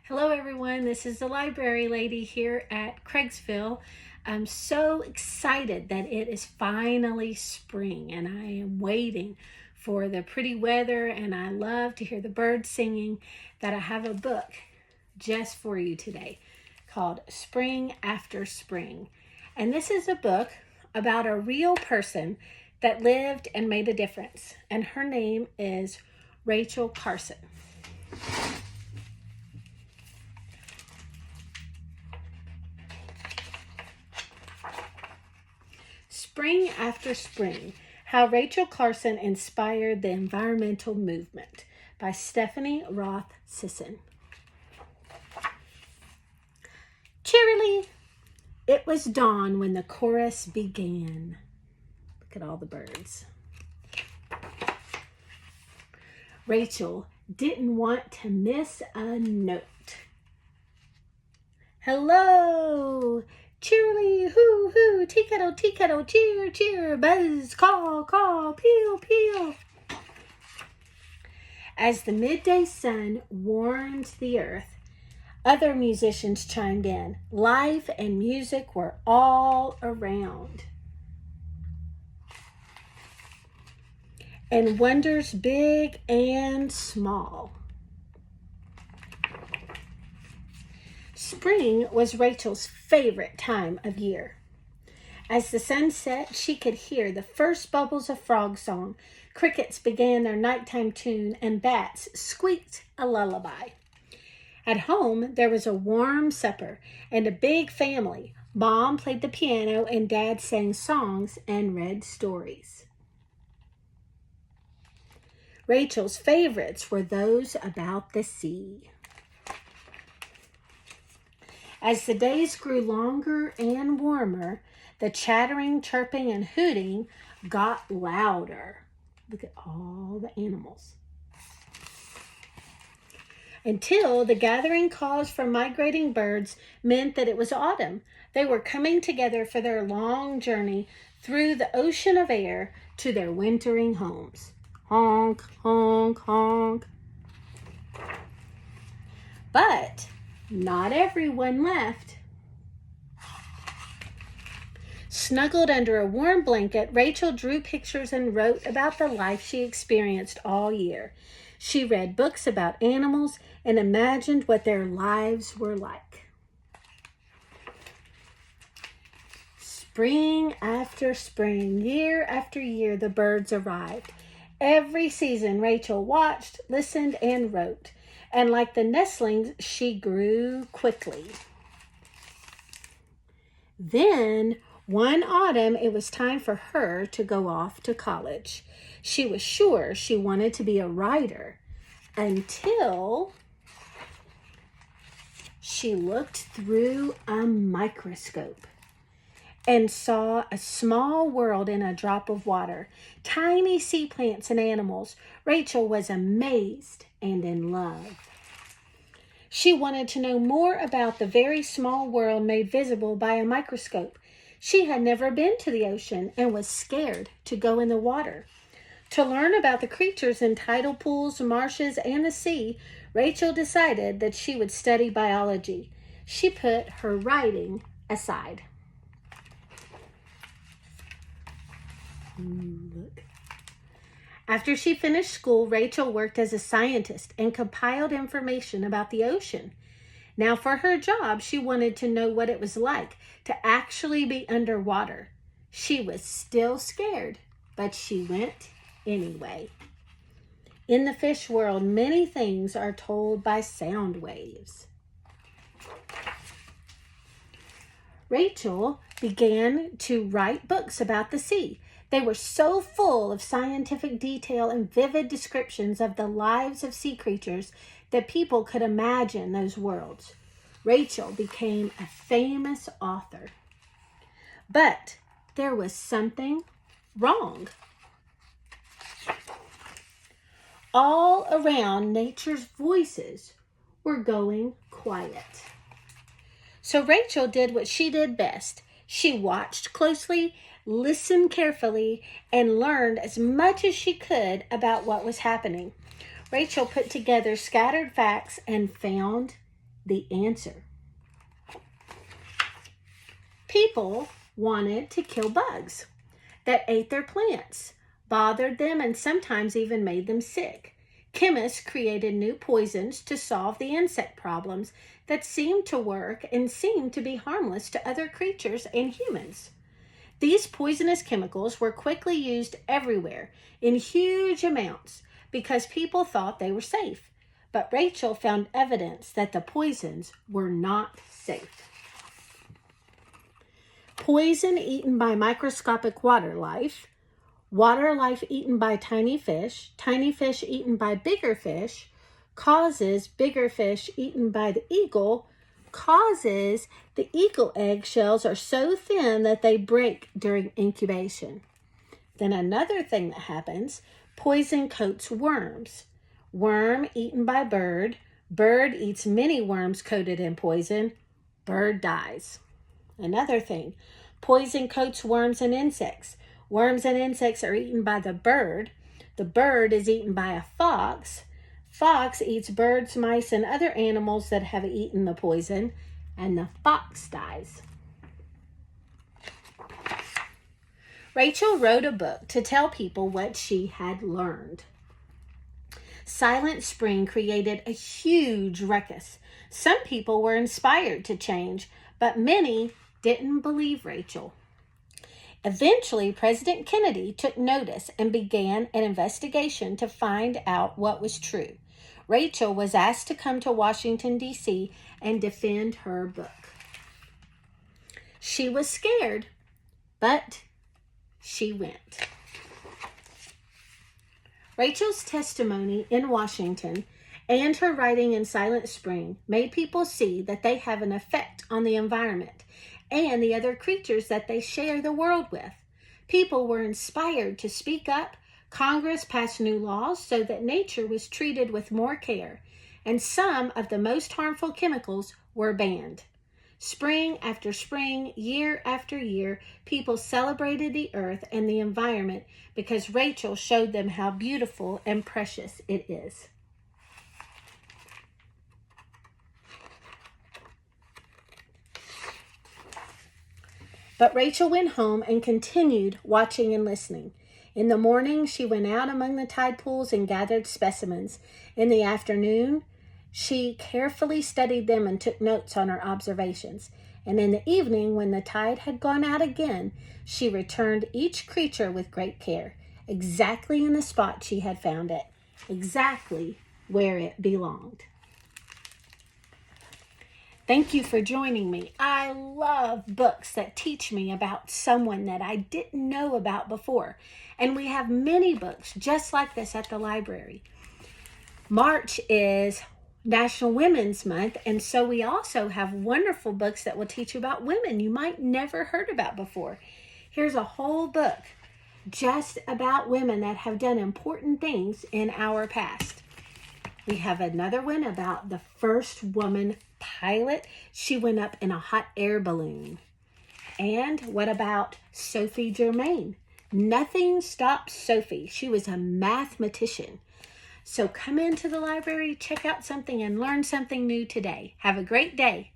Hello everyone, this is the library lady here at Craigsville. I'm so excited that it is finally spring and I am waiting for the pretty weather and I love to hear the birds singing that I have a book just for you today called Spring After Spring. And this is a book about a real person that lived and made a difference. And her name is Rachel Carson. Spring After Spring, How Rachel Carson Inspired the Environmental Movement by Stephanie Roth Sisson. Cheerily, it was dawn when the chorus began. Look at all the birds. Rachel didn't want to miss a note. Hello! Cheerily, hoo, hoo, tea kettle, cheer, cheer, buzz, call, call, peal, peal. As the midday sun warmed the earth, other musicians chimed in. Life and music were all around. And wonders big and small. Spring was Rachel's favorite time of year. As the sun set, she could hear the first bubbles of frog song. Crickets began their nighttime tune, and bats squeaked a lullaby. At home, there was a warm supper and a big family. Mom played the piano, and Dad sang songs and read stories. Rachel's favorites were those about the sea. As the days grew longer and warmer, the chattering, chirping, and hooting got louder. Look at all the animals. Until the gathering calls from migrating birds meant that it was autumn. They were coming together for their long journey through the ocean of air to their wintering homes. Honk, honk, honk. But not everyone left. Snuggled under a warm blanket, Rachel drew pictures and wrote about the life she experienced all year. She read books about animals and imagined what their lives were like. Spring after spring, year after year, the birds arrived. Every season, Rachel watched, listened, and wrote. And like the nestlings, she grew quickly. Then, one autumn, it was time for her to go off to college. She was sure she wanted to be a writer until she looked through a microscope and saw a small world in a drop of water, tiny sea plants and animals. Rachel was amazed and in love. She wanted to know more about the very small world made visible by a microscope. She had never been to the ocean and was scared to go in the water. To learn about the creatures in tidal pools, marshes, and the sea, Rachel decided that she would study biology. She put her writing aside. Look. After she finished school, Rachel worked as a scientist and compiled information about the ocean. Now for her job, she wanted to know what it was like to actually be underwater. She was still scared, but she went anyway. In the fish world, many things are told by sound waves. Rachel began to write books about the sea. They were so full of scientific detail and vivid descriptions of the lives of sea creatures that people could imagine those worlds. Rachel became a famous author. But there was something wrong. All around, nature's voices were going quiet. So Rachel did what she did best. She watched closely, listened carefully, and learned as much as she could about what was happening. Rachel put together scattered facts and found the answer. People wanted to kill bugs that ate their plants, bothered them, and sometimes even made them sick. Chemists created new poisons to solve the insect problems that seemed to work and seemed to be harmless to other creatures and humans. These poisonous chemicals were quickly used everywhere in huge amounts because people thought they were safe. But Rachel found evidence that the poisons were not safe. Poison eaten by microscopic water life eaten by tiny fish eaten by bigger fish, causes bigger fish eaten by the eagle, causes the eagle eggshells are so thin that they break during incubation. Then another thing that happens, poison coats worms. Worm eaten by bird eats many worms coated in poison, bird dies. Another thing, poison coats worms and insects. Worms and insects are eaten by the bird is eaten by a fox eats birds, mice, and other animals that have eaten the poison, and the fox dies. Rachel wrote a book to tell people what she had learned. Silent Spring created a huge ruckus. Some people were inspired to change, but many didn't believe Rachel. Eventually, President Kennedy took notice and began an investigation to find out what was true. Rachel was asked to come to Washington, D.C. and defend her book. She was scared, but she went. Rachel's testimony in Washington and her writing in Silent Spring made people see that they have an effect on the environment and the other creatures that they share the world with. People were inspired to speak up. Congress passed new laws so that nature was treated with more care, and some of the most harmful chemicals were banned. Spring after spring, year after year, people celebrated the earth and the environment because Rachel showed them how beautiful and precious it is. But Rachel went home and continued watching and listening. In the morning, she went out among the tide pools and gathered specimens. In the afternoon, she carefully studied them and took notes on her observations. And in the evening, when the tide had gone out again, she returned each creature with great care, exactly in the spot she had found it, exactly where it belonged. Thank you for joining me. I love books that teach me about someone that I didn't know about before. And we have many books just like this at the library. March is National Women's Month, and so we also have wonderful books that will teach you about women you might never heard about before. Here's a whole book just about women that have done important things in our past. We have another one about the first woman pilot. She went up in a hot air balloon. And what about Sophie Germain? Nothing stopped Sophie. She was a mathematician. So come into the library, check out something, and learn something new today. Have a great day.